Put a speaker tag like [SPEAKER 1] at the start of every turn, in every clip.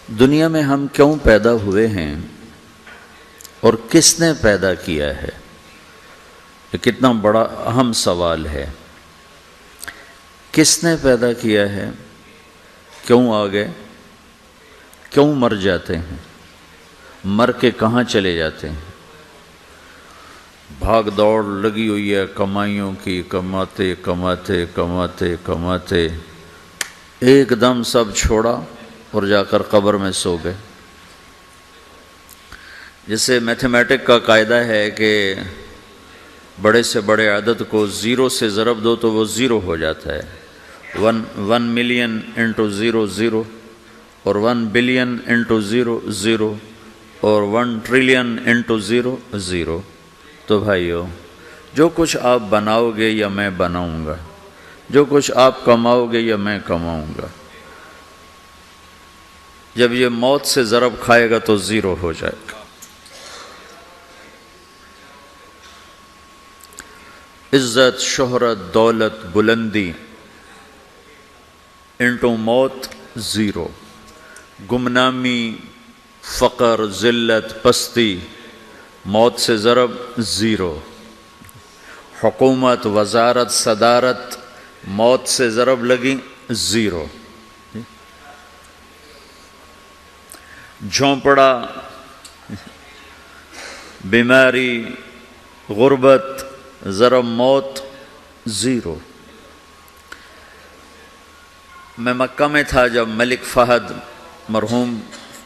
[SPEAKER 1] دنیا میں ہم کیوں پیدا ہوئے ہیں اور کس نے پیدا کیا ہے؟ یہ کتنا بڑا اہم سوال ہے۔ کس نے پیدا کیا ہے؟ کیوں آ گئے؟ کیوں مر جاتے ہیں؟ مر کے کہاں چلے جاتے ہیں؟ بھاگ دوڑ لگی ہوئی ہے کمائیوں کی، کماتے کماتے کماتے کماتے ایک دم سب چھوڑا اور جا کر قبر میں سو گئے۔ جیسے میتھمیٹک کا قاعدہ ہے کہ بڑے سے بڑے عدد کو زیرو سے ضرب دو تو وہ زیرو ہو جاتا ہے۔ 1 ملین انٹو زیرو زیرو، اور 1 بلین انٹو زیرو زیرو، اور 1 ٹریلین انٹو زیرو زیرو۔ تو بھائیو، جو کچھ آپ بناؤ گے یا میں بناؤں گا، جو کچھ آپ کماؤ گے یا میں کماؤں گا، جب یہ موت سے ضرب کھائے گا تو زیرو ہو جائے گا۔ عزت، شہرت، دولت، بلندی انٹو موت زیرو، گمنامی، فقر، ذلت، پستی موت سے ضرب زیرو، حکومت، وزارت، صدارت موت سے ضرب لگی زیرو، جھونپڑا، بیماری، غربت ضرب موت زیرو۔ میں مکہ میں تھا جب ملک فہد مرحوم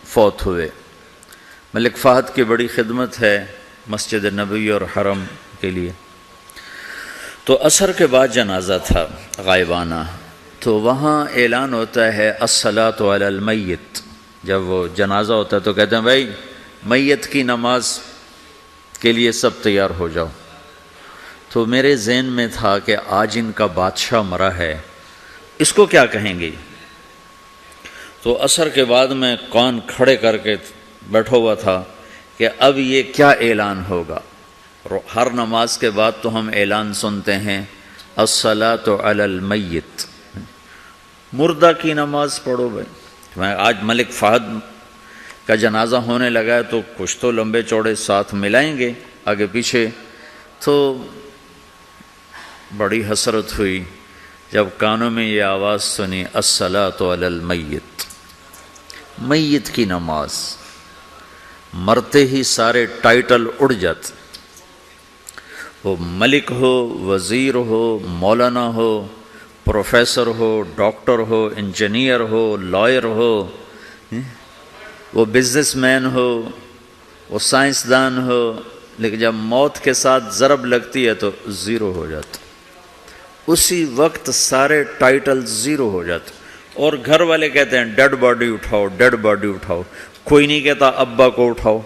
[SPEAKER 1] فوت ہوئے۔ ملک فہد کی بڑی خدمت ہے مسجد نبوی اور حرم کے لیے۔ تو عصر کے بعد جنازہ تھا غائبانہ، تو وہاں اعلان ہوتا ہے الصلاۃ علی المیت۔ جب وہ جنازہ ہوتا ہے تو کہتے ہیں بھائی میت کی نماز کے لیے سب تیار ہو جاؤ۔ تو میرے ذہن میں تھا کہ آج ان کا بادشاہ مرا ہے، اس کو کیا کہیں گے؟ تو عصر کے بعد میں کان کھڑے کر کے بیٹھا ہوا تھا کہ اب یہ کیا اعلان ہوگا۔ ہر نماز کے بعد تو ہم اعلان سنتے ہیں الصلاۃ علی المیت، مردہ کی نماز پڑھو بھائی۔ میں آج ملک فہد کا جنازہ ہونے لگا ہے تو کچھ تو لمبے چوڑے ساتھ ملائیں گے آگے پیچھے۔ تو بڑی حسرت ہوئی جب کانوں میں یہ آواز سنی الصلاۃ علی المیت، میت کی نماز۔ مرتے ہی سارے ٹائٹل اڑ جاتے، وہ ملک ہو، وزیر ہو، مولانا ہو، پروفیسر ہو، ڈاکٹر ہو، انجینئر ہو، لائر ہو، وہ بزنس مین ہو، وہ سائنسدان ہو، لیکن جب موت کے ساتھ ضرب لگتی ہے تو زیرو ہو جاتا۔ اسی وقت سارے ٹائٹل زیرو ہو جاتے، اور گھر والے کہتے ہیں ڈیڈ باڈی اٹھاؤ، ڈیڈ باڈی اٹھاؤ۔ کوئی نہیں کہتا ابا کو اٹھاؤ،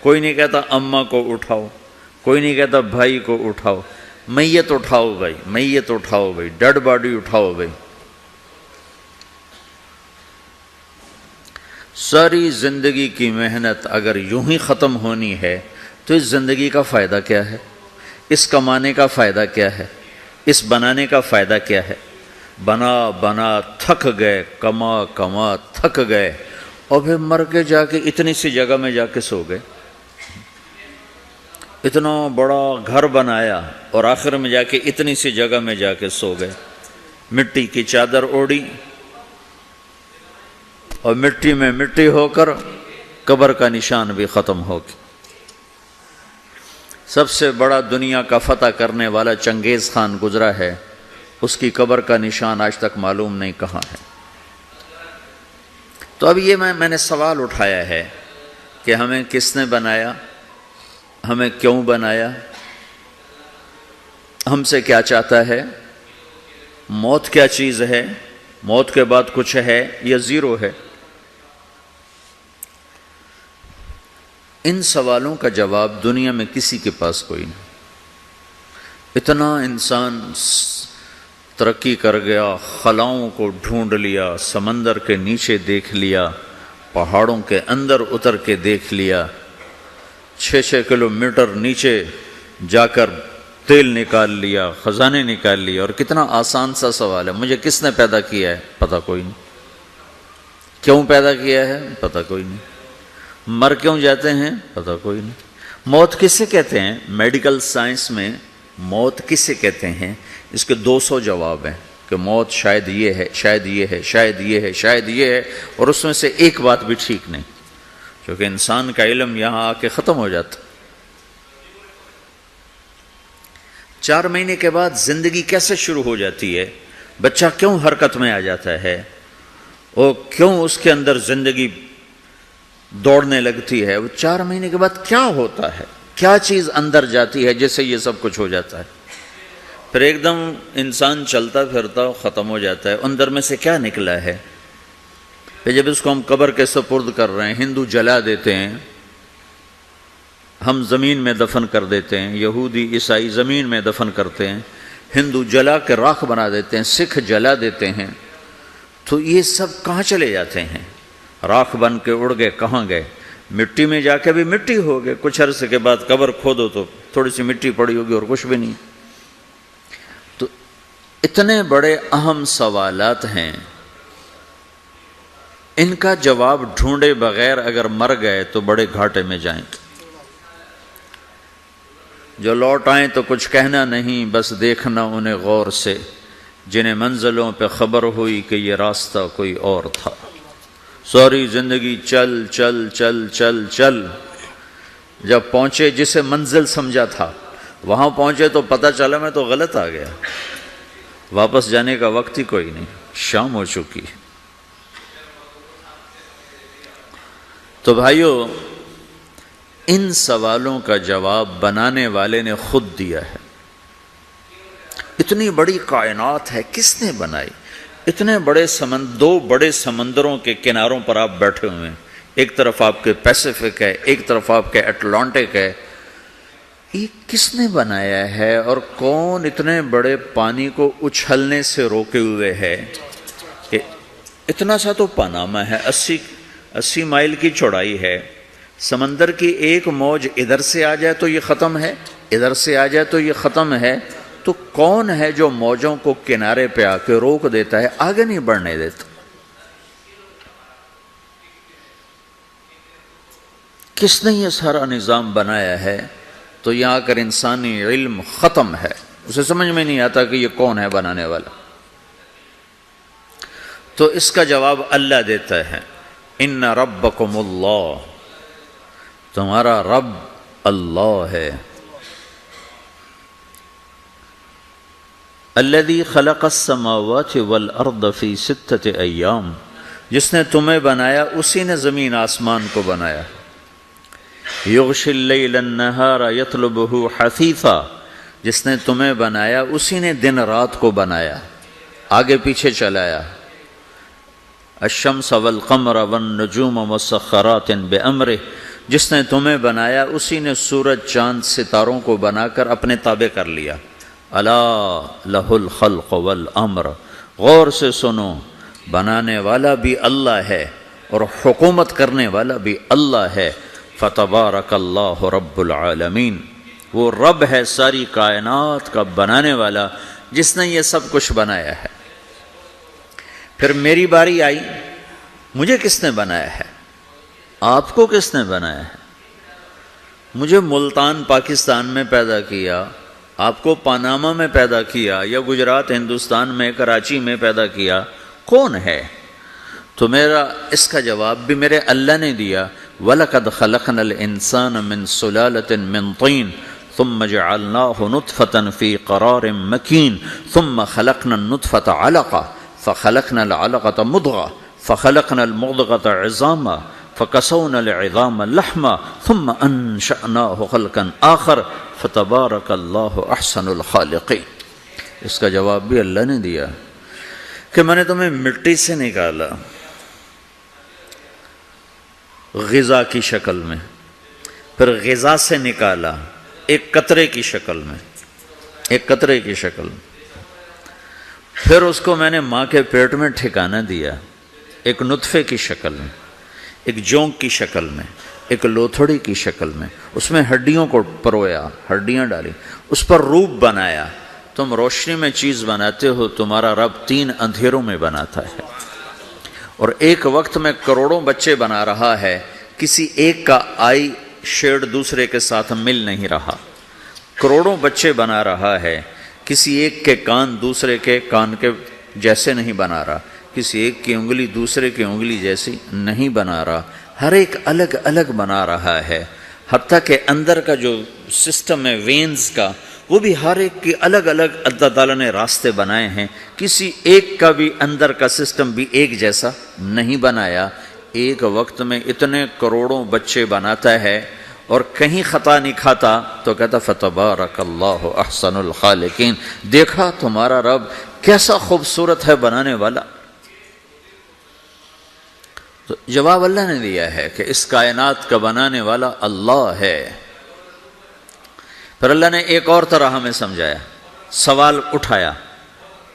[SPEAKER 1] کوئی نہیں کہتا اماں کو اٹھاؤ، کوئی نہیں کہتا بھائی کو اٹھاؤ۔ میت اٹھاؤ بھائی، میت اٹھاؤ بھائی، ڈیڈ باڈی اٹھاؤ بھائی۔ ساری زندگی کی محنت اگر یوں ہی ختم ہونی ہے تو اس زندگی کا فائدہ کیا ہے؟ اس کمانے کا فائدہ کیا ہے؟ اس بنانے کا فائدہ کیا ہے؟ بنا بنا تھک گئے، کما کما تھک گئے، اور پھر مر کے جا کے اتنی سی جگہ میں جا کے سو گئے۔ اتنا بڑا گھر بنایا اور آخر میں جا کے اتنی سی جگہ میں جا کے سو گئے۔ مٹی کی چادر اوڑھی اور مٹی میں مٹی ہو کر قبر کا نشان بھی ختم ہو گیا۔ سب سے بڑا دنیا کا فتح کرنے والا چنگیز خان گزرا ہے، اس کی قبر کا نشان آج تک معلوم نہیں کہاں ہے۔ تو اب یہ میں نے سوال اٹھایا ہے کہ ہمیں کس نے بنایا، ہمیں کیوں بنایا، ہم سے کیا چاہتا ہے، موت کیا چیز ہے، موت کے بعد کچھ ہے یا زیرو ہے؟ ان سوالوں کا جواب دنیا میں کسی کے پاس کوئی نہیں۔ اتنا انسان ترقی کر گیا، خلاؤں کو ڈھونڈ لیا، سمندر کے نیچے دیکھ لیا، پہاڑوں کے اندر اتر کے دیکھ لیا، 6 کلومیٹر نیچے جا کر تیل نکال لیا، خزانے نکال لیا۔ اور کتنا آسان سا سوال ہے، مجھے کس نے پیدا کیا ہے؟ پتہ کوئی نہیں۔ کیوں پیدا کیا ہے پتہ کوئی نہیں، مر کیوں جاتے ہیں پتہ کوئی نہیں۔ موت کسے کہتے ہیں؟ میڈیکل سائنس میں موت کسے کہتے ہیں اس کے 200 جواب ہیں کہ موت شاید یہ ہے، شاید یہ ہے، شاید یہ ہے، شاید یہ ہے، اور اس میں سے ایک بات بھی ٹھیک نہیں، کیونکہ انسان کا علم یہاں آ کے ختم ہو جاتا۔ 4 مہینے کے بعد زندگی کیسے شروع ہو جاتی ہے؟ بچہ کیوں حرکت میں آ جاتا ہے، اور کیوں اس کے اندر زندگی دوڑنے لگتی ہے؟ وہ 4 مہینے کے بعد کیا ہوتا ہے، کیا چیز اندر جاتی ہے جس سے یہ سب کچھ ہو جاتا ہے؟ پھر ایک دم انسان چلتا پھرتا ختم ہو جاتا ہے، اندر میں سے کیا نکلا ہے؟ پھر جب اس کو ہم قبر کے سپرد کر رہے ہیں، ہندو جلا دیتے ہیں، ہم زمین میں دفن کر دیتے ہیں، یہودی عیسائی زمین میں دفن کرتے ہیں، ہندو جلا کے راکھ بنا دیتے ہیں، سکھ جلا دیتے ہیں، تو یہ سب کہاں چلے جاتے ہیں؟ راکھ بن کے اڑ گئے، کہاں گئے؟ مٹی میں جا کے بھی مٹی ہو گئے، کچھ عرصے کے بعد قبر کھودو تو تھوڑی سی مٹی پڑی ہوگی اور کچھ بھی نہیں۔ تو اتنے بڑے اہم سوالات ہیں، ان کا جواب ڈھونڈے بغیر اگر مر گئے تو بڑے گھاٹے میں جائیں گے۔ جو لوٹ آئیں تو کچھ کہنا نہیں، بس دیکھنا انہیں غور سے، جنہیں منزلوں پہ خبر ہوئی کہ یہ راستہ کوئی اور تھا۔ ساری زندگی چل چل چل چل چل، جب پہنچے جسے منزل سمجھا تھا وہاں پہنچے تو پتہ چلا میں تو غلط آ گیا، واپس جانے کا وقت ہی کوئی نہیں، شام ہو چکی۔ تو بھائیو، ان سوالوں کا جواب بنانے والے نے خود دیا ہے۔ اتنی بڑی کائنات ہے، کس نے بنائی؟ اتنے بڑے دو بڑے سمندروں کے کناروں پر آپ بیٹھے ہوئے ہیں، ایک طرف آپ کے پیسیفک ہے، ایک طرف آپ کے اٹلانٹک ہے، یہ کس نے بنایا ہے؟ اور کون اتنے بڑے پانی کو اچھلنے سے روکے ہوئے ہے کہ اتنا سا تو پاناما ہے، 80 مائل کی چوڑائی ہے، سمندر کی ایک موج ادھر سے آ جائے تو یہ ختم ہے، ادھر سے آ جائے تو یہ ختم ہے، تو کون ہے جو موجوں کو کنارے پہ آ کے روک دیتا ہے، آگے نہیں بڑھنے دیتا؟ کس نے یہ سارا نظام بنایا ہے؟ تو یہاں کر انسانی علم ختم ہے، اسے سمجھ میں نہیں آتا کہ یہ کون ہے بنانے والا۔ تو اس کا جواب اللہ دیتا ہے، ان ربکم اللہ، تمہارا رب اللہ ہے، الذی خلق السماوات والارض فی 6 ایام، جس نے تمہیں بنایا اسی نے زمین آسمان کو بنایا، یغشی اللیل النہار یطلبہ حثیثا، جس نے تمہیں بنایا اسی نے دن رات کو بنایا، آگے پیچھے چلایا، الشمس والقمر والنجوم مسخرات بامرہ، جس نے تمہیں بنایا اسی نے سورج چاند ستاروں کو بنا کر اپنے تابع کر لیا، الا لہ الخلق والامر، غور سے سنو، بنانے والا بھی اللہ ہے اور حکومت کرنے والا بھی اللہ ہے، فتبارک اللہ رب العالمین، وہ رب ہے ساری کائنات کا بنانے والا جس نے یہ سب کچھ بنایا ہے۔ پھر میری باری آئی، مجھے کس نے بنایا ہے؟ آپ کو کس نے بنایا ہے؟ مجھے ملتان پاکستان میں پیدا کیا، آپ کو پاناما میں پیدا کیا، یا گجرات ہندوستان میں کراچی میں پیدا کیا، کون ہے؟ تو میرا اس کا جواب بھی میرے اللہ نے دیا، وَلَقَدْ خَلَقْنَا الْإِنسَانَ مِنْ سُلَالَةٍ مِّن طِينٍ ثُمَّ جَعَلْنَاهُ نُطْفَةً فِي قَرَارٍ مَّكِينٍ ثُمَّ خَلَقْنَا النُّطْفَةَ عَلَقَةً فَخَلَقْنَا الْعَلَقَةَ مُضْغَةً فَخَلَقْنَا الْمُضْغَةَ عِظَامًا فَكَسَوْنَا الْعِظَامَ لَحْمًا ثُمَّ أَنشَأْنَاهُ خَلْقًا آخَرَ فَتَبَارَكَ اللَّهُ أَحْسَنُ الْخَالِقِينَ۔ اس کا جواب بھی اللہ نے دیا کہ میں نے تمہیں مٹی سے نکالا غذا کی شکل میں، پھر غذا سے نکالا ایک قطرے کی شکل میں، ایک قطرے کی شکل میں، پھر اس کو میں نے ماں کے پیٹ میں ٹھکانہ دیا ایک نطفے کی شکل میں، ایک جونک کی شکل میں، ایک لوتھڑی کی شکل میں، اس میں ہڈیوں کو پرویا، ہڈیاں ڈالی، اس پر روپ بنایا۔ تم روشنی میں چیز بناتے ہو، تمہارا رب 3 اندھیروں میں بناتا ہے، اور ایک وقت میں کروڑوں بچے بنا رہا ہے، کسی ایک کا آئی شیڈ دوسرے کے ساتھ مل نہیں رہا، کروڑوں بچے بنا رہا ہے، کسی ایک کے کان دوسرے کے کان کے جیسے نہیں بنا رہا، کسی ایک کی انگلی دوسرے کی انگلی جیسی نہیں بنا رہا، ہر ایک الگ الگ بنا رہا ہے، حتیٰ کہ اندر کا جو سسٹم ہے وینز کا، وہ بھی ہر ایک کی الگ الگ اللہ تعالیٰ نے راستے بنائے ہیں، کسی ایک کا بھی اندر کا سسٹم بھی ایک جیسا نہیں بنایا۔ ایک وقت میں اتنے کروڑوں بچے بناتا ہے اور کہیں خطا نہیں کھاتا تو کہتا فتبارک اللہ احسن الخالقین، دیکھا تمہارا رب کیسا خوبصورت ہے بنانے والا۔ تو جواب اللہ نے دیا ہے کہ اس کائنات کا بنانے والا اللہ ہے۔ پھر اللہ نے ایک اور طرح ہمیں سمجھایا، سوال اٹھایا،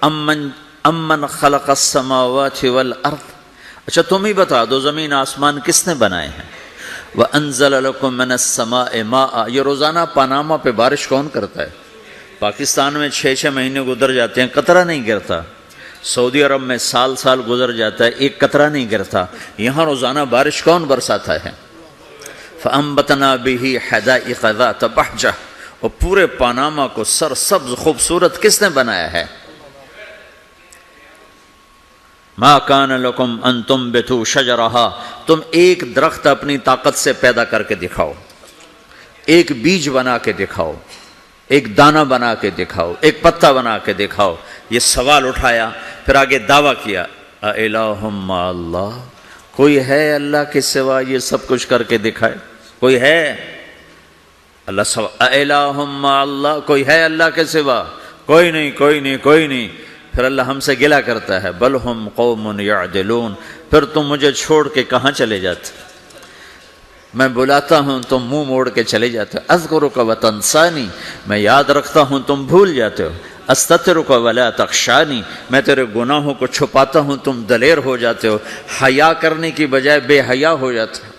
[SPEAKER 1] امن خلق السماوات والارض، اچھا تم ہی بتا دو زمین آسمان کس نے بنائے ہیں؟ وَأَنزَلَ لَكُم مِّنَ السَّمَاءِ مَاءً، یہ روزانہ پاناما پہ بارش کون کرتا ہے؟ پاکستان میں 6 مہینے گزر جاتے ہیں، قطرہ نہیں گرتا، سعودی عرب میں سال سال گزر جاتا ہے، ایک قطرہ نہیں گرتا، یہاں روزانہ بارش کون برساتا ہے؟ فَأَنبَتْنَا بِهِ حَدَائِقَ ذَاتَ بَهْجَةٍ، اور پورے پاناما کو سرسبز خوبصورت کس نے بنایا ہے؟ ما کان لکم ان تنبتوا شجرہا، تم ایک درخت اپنی طاقت سے پیدا کر کے دکھاؤ، ایک بیج بنا کے دکھاؤ، ایک دانہ بنا کے دکھاؤ، ایک پتا بنا کے دکھاؤ۔ یہ سوال اٹھایا، پھر آگے دعویٰ کیا، اِلٰہٌ مع اللہ، کوئی ہے اللہ کے سوا یہ سب کچھ کر کے دکھائے؟ کوئی ہے؟ اللہ سوا اِلٰہٌ مع اللہ، کوئی ہے اللہ کے سوا؟ کوئی نہیں، کوئی نہیں، کوئی نہیں۔ پھر اللہ ہم سے گلہ کرتا ہے، بل ہم قوم یعدلون، پھر تم مجھے چھوڑ کے کہاں چلے جاتے؟ میں بلاتا ہوں تم منہ موڑ کے چلے جاتے ہو، اذکرک وتنسانی، میں یاد رکھتا ہوں تم بھول جاتے ہو، استترک ولا تخشانی، میں تیرے گناہوں کو چھپاتا ہوں تم دلیر ہو جاتے ہو، حیا کرنے کی بجائے بے حیا ہو جاتے ہو۔